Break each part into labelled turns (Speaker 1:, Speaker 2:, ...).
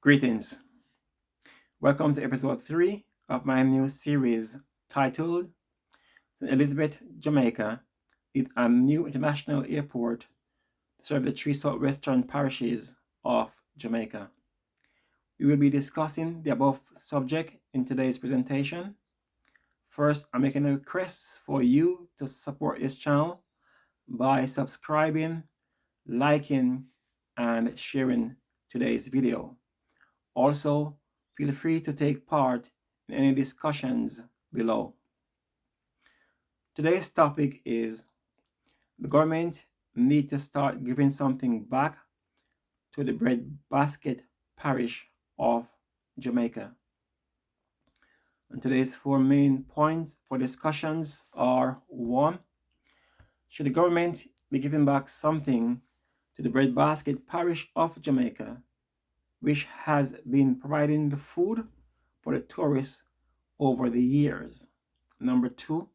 Speaker 1: Greetings. Welcome to episode 3 of my new series titled St. Elizabeth, Jamaica, is a new international airport to serve the three southwestern parishes of Jamaica. We will be discussing the above subject in today's presentation. First, I'm making a request for you to support this channel by subscribing, liking, and sharing today's video. Also, feel free to take part in any discussions below. Today's topic is the government need to start giving something back to the breadbasket parish of Jamaica. And today's 4 main points for discussions are: 1. Should the government be giving back something to the breadbasket parish of Jamaica, which has been providing the food for the tourists over the years? Number 2,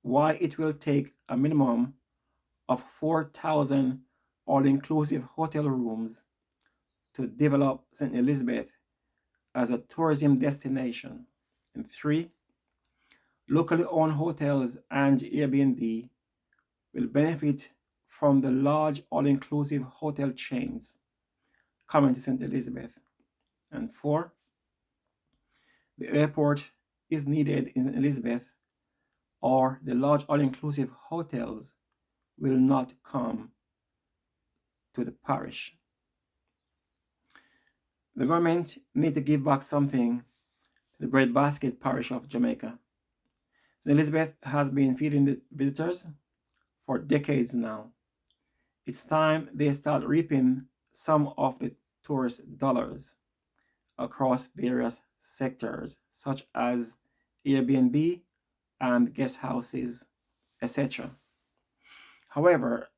Speaker 1: why it will take a minimum of 4,000 all-inclusive hotel rooms to develop St. Elizabeth as a tourism destination. And 3, locally owned hotels and Airbnb will benefit from the large all-inclusive hotel chains coming to St. Elizabeth. And 4, the airport is needed in St. Elizabeth, or the large all-inclusive hotels will not come to the parish. The government need to give back something to the breadbasket parish of Jamaica. St. Elizabeth has been feeding the visitors for decades now. It's time they start reaping some of the tourist dollars across various sectors, such as Airbnb and guest houses, etc. However,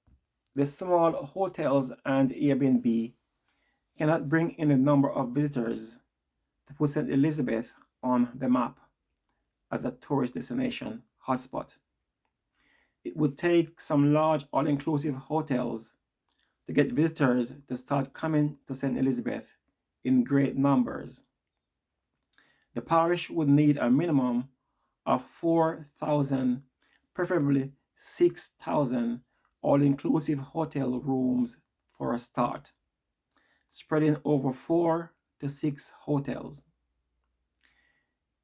Speaker 1: the small hotels and Airbnb cannot bring in a number of visitors to put St. Elizabeth on the map as a tourist destination hotspot. It would take some large all-inclusive hotels to get visitors to start coming to St. Elizabeth in great numbers. The parish would need a minimum of 4,000, preferably 6,000 all-inclusive hotel rooms for a start, spreading over 4 to 6 hotels.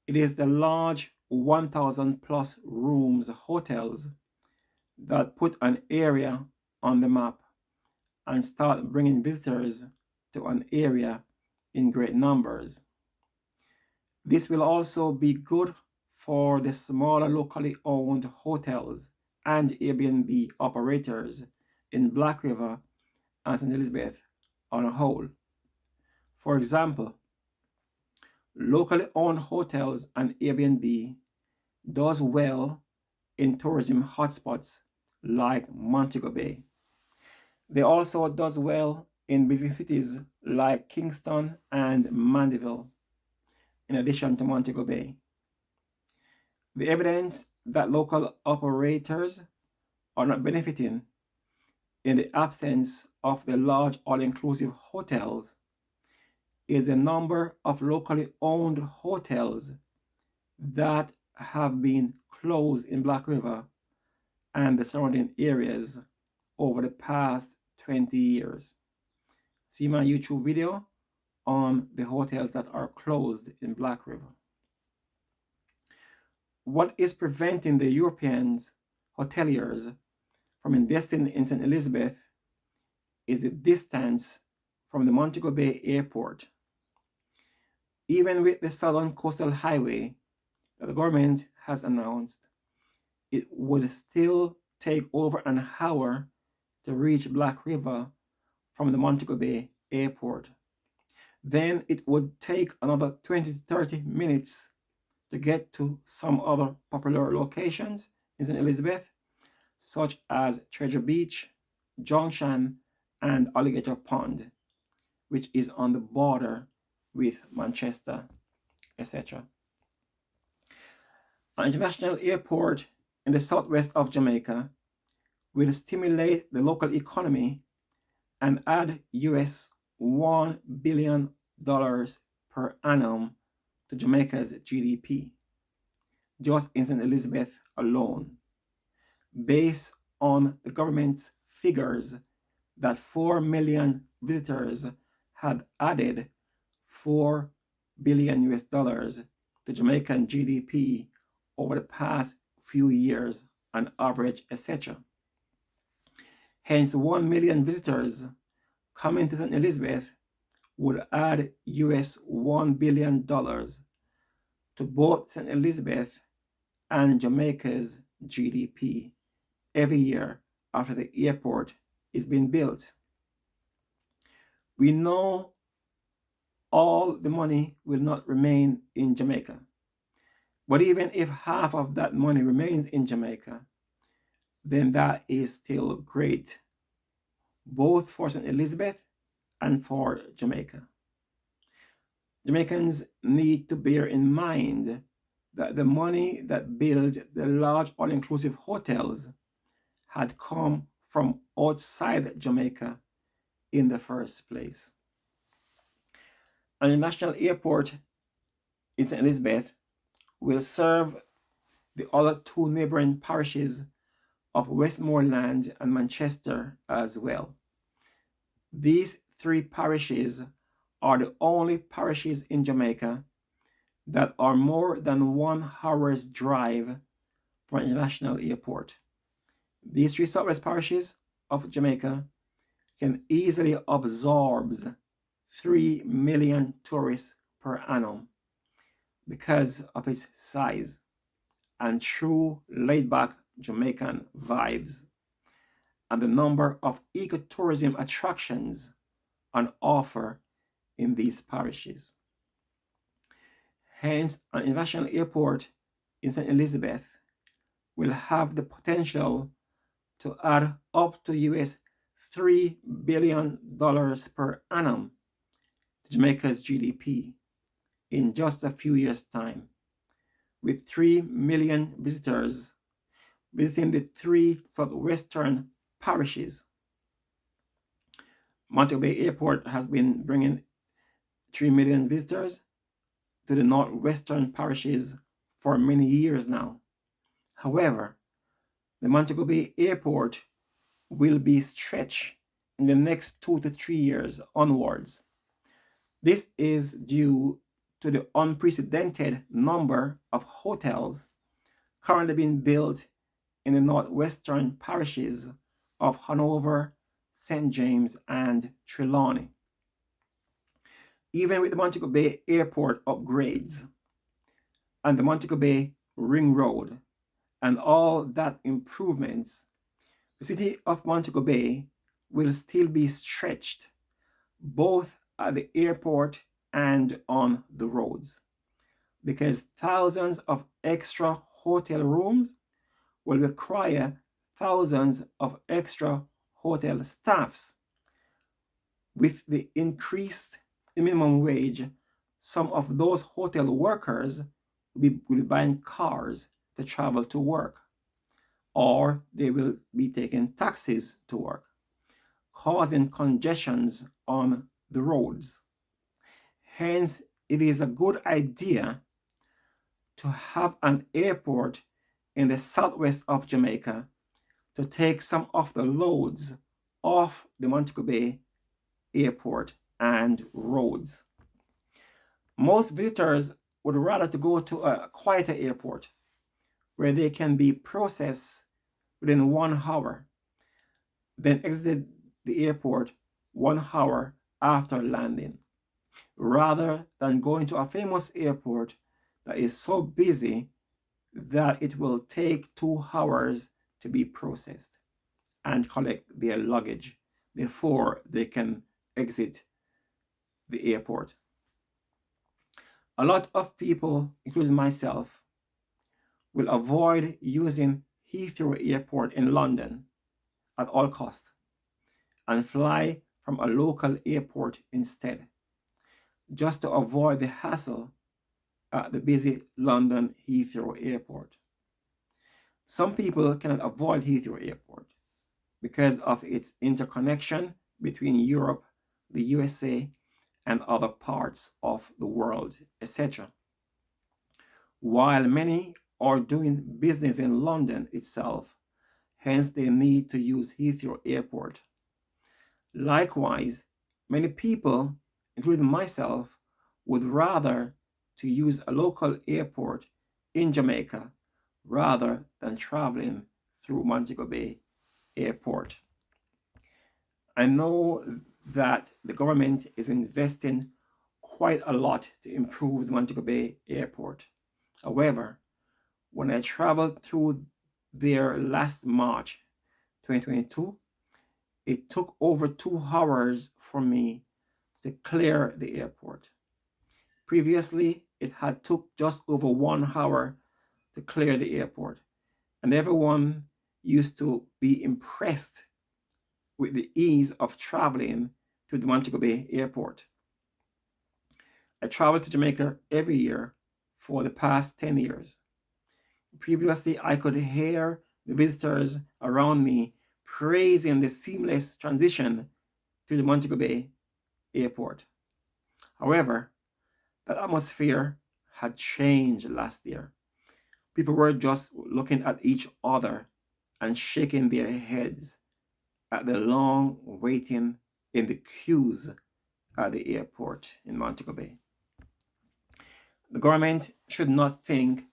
Speaker 1: It is the large 1,000 plus rooms hotels that put an area on the map and start bringing visitors to an area in great numbers. This will also be good for the smaller locally owned hotels and Airbnb operators in Black River and St. Elizabeth on a whole. For example, locally owned hotels and Airbnb does well in tourism hotspots like Montego Bay. They also does well in busy cities like Kingston and Mandeville, in addition to Montego Bay. The evidence that local operators are not benefiting in the absence of the large all-inclusive hotels is the number of locally owned hotels that have been closed in Black River and the surrounding areas over the past 20 years. See my YouTube video on the hotels that are closed in Black River. What is preventing the European hoteliers from investing in St. Elizabeth is the distance from the Montego Bay Airport. Even with the Southern Coastal Highway that the government has announced, it would still take over an hour to reach Black River from the Montego Bay Airport. Then it would take another 20 to 30 minutes to get to some other popular locations in St. Elizabeth, such as Treasure Beach, Junction, and Alligator Pond, which is on the border with Manchester, etc. An international airport in the southwest of Jamaica will stimulate the local economy and add US $1 billion per annum to Jamaica's GDP, just in St. Elizabeth alone, based on the government's figures that 4 million visitors had added 4 billion US dollars to Jamaican GDP over the past few years on average, etc. Hence, 1 million visitors coming to St. Elizabeth would add US $1 billion to both St. Elizabeth and Jamaica's GDP every year after the airport is being built. We know all the money will not remain in Jamaica. But even if half of that money remains in Jamaica, then that is still great, both for St. Elizabeth and for Jamaica. Jamaicans need to bear in mind that the money that built the large all-inclusive hotels had come from outside Jamaica in the first place. An international airport in St. Elizabeth will serve the other two neighboring parishes of Westmoreland and Manchester as well. These three parishes are the only parishes in Jamaica that are more than 1 hour's drive from an international airport. These three southwest parishes of Jamaica can easily absorb 3 million tourists per annum because of its size and true laid-back Jamaican vibes, and the number of ecotourism attractions on offer in these parishes. Hence, an international airport in St. Elizabeth will have the potential to add up to US $3 billion per annum to Jamaica's GDP in just a few years' time, with 3 million visitors visiting the three southwestern parishes. Montego Bay Airport has been bringing 3 million visitors to the northwestern parishes for many years now. However, the Montego Bay Airport will be stretched in the next 2 to 3 years onwards. This is due to the unprecedented number of hotels currently being built in the northwestern parishes of Hanover, St. James, and Trelawney. Even with the Montego Bay Airport upgrades and the Montego Bay Ring Road and all that improvements, the city of Montego Bay will still be stretched both at the airport and on the roads, because thousands of extra hotel rooms will require thousands of extra hotel staffs. With the increased minimum wage, some of those hotel workers will be buying cars to travel to work, or they will be taking taxis to work, causing congestions on the roads. Hence, it is a good idea to have an airport in the southwest of Jamaica to take some of the loads off the Montego Bay Airport and roads. Most visitors would rather to go to a quieter airport where they can be processed within 1 hour than exit the airport 1 hour after landing, rather than going to a famous airport that is so busy that it will take 2 hours to be processed and collect their luggage before they can exit the airport. A lot of people, including myself, will avoid using Heathrow Airport in London at all costs and fly from a local airport instead, just to avoid the hassle at the busy London Heathrow Airport. Some people cannot avoid Heathrow Airport because of its interconnection between Europe, the USA, and other parts of the world, etc. While many are doing business in London itself, hence they need to use Heathrow Airport. Likewise, many people, including myself, would rather to use a local airport in Jamaica rather than traveling through Montego Bay Airport. I know that the government is investing quite a lot to improve the Montego Bay Airport. However, when I traveled through there last March 2022, it took over 2 hours for me to clear the airport. Previously, it had took just over 1 hour to clear the airport, and everyone used to be impressed with the ease of traveling to the Montego Bay Airport. I traveled to Jamaica every year for the past 10 years. Previously, I could hear the visitors around me praising the seamless transition to the Montego Bay Airport. However, that atmosphere had changed last year. People were just looking at each other and shaking their heads at the long waiting in the queues at the airport in Montego Bay. The government should not think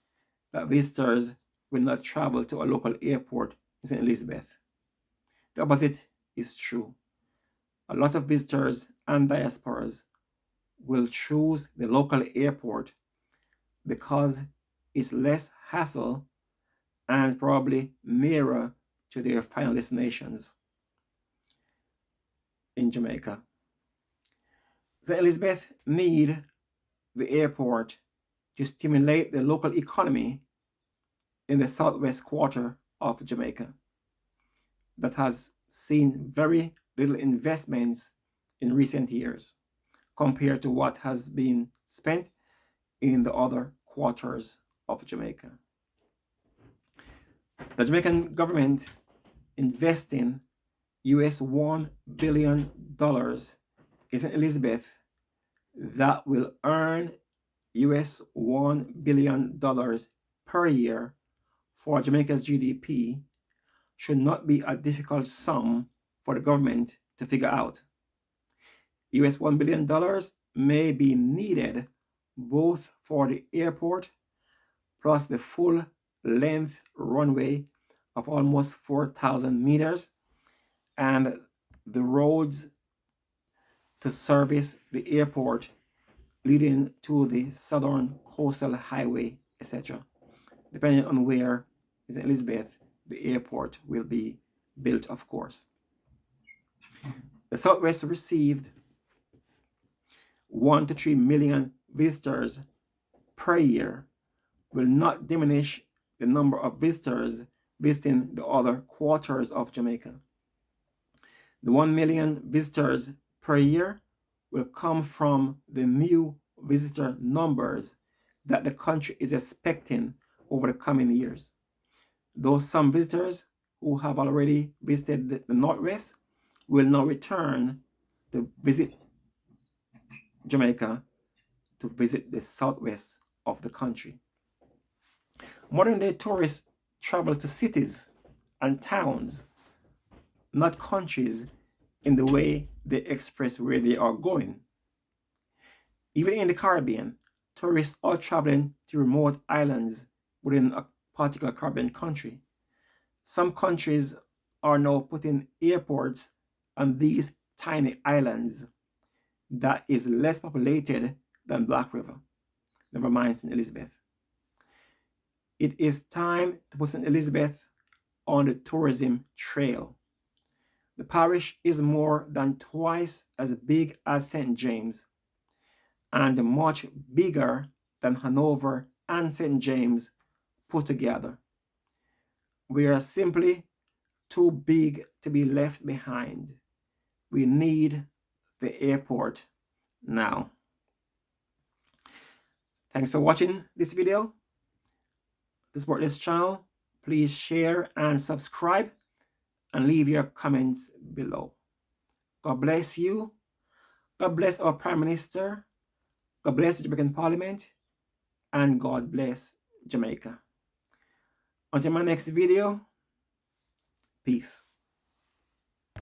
Speaker 1: that visitors will not travel to a local airport in St. Elizabeth. The opposite is true. A lot of visitors and diasporas will choose the local airport because it's less hassle and probably nearer to their final destinations in Jamaica. St. Elizabeth need the airport to stimulate the local economy in the southwest quarter of Jamaica that has seen very little investments in recent years compared to what has been spent in the other quarters of Jamaica. The Jamaican government investing US $1 billion in St. Elizabeth that will earn US $1 billion per year for Jamaica's GDP should not be a difficult sum for the government to figure out. US $1 billion may be needed both for the airport plus the full length runway of almost 4,000 meters and the roads to service the airport leading to the Southern Coastal Highway, etc. Depending on where in Elizabeth the airport will be built, of course. The Southwest received 1 to 3 million visitors per year will not diminish the number of visitors visiting the other quarters of Jamaica. The 1 million visitors per year will come from the new visitor numbers that the country is expecting over the coming years. Though some visitors who have already visited the Northwest will now return to visit Jamaica to visit the southwest of the country. Modern day tourists travel to cities and towns, not countries, in the way they express where they are going. Even in the Caribbean, tourists are traveling to remote islands within a particular Caribbean country. Some countries are now putting airports on these tiny islands that is less populated than Black River, never mind St. Elizabeth. It is time to put St. Elizabeth on the tourism trail. The parish is more than twice as big as St. James and much bigger than Hanover and St. James put together. We are simply too big to be left behind. We need the airport now. Thanks for watching this video. To support this channel, please share and subscribe and leave your comments below. God bless you. God bless our Prime Minister, God bless the Jamaican Parliament, and God bless Jamaica. Until my next video, peace.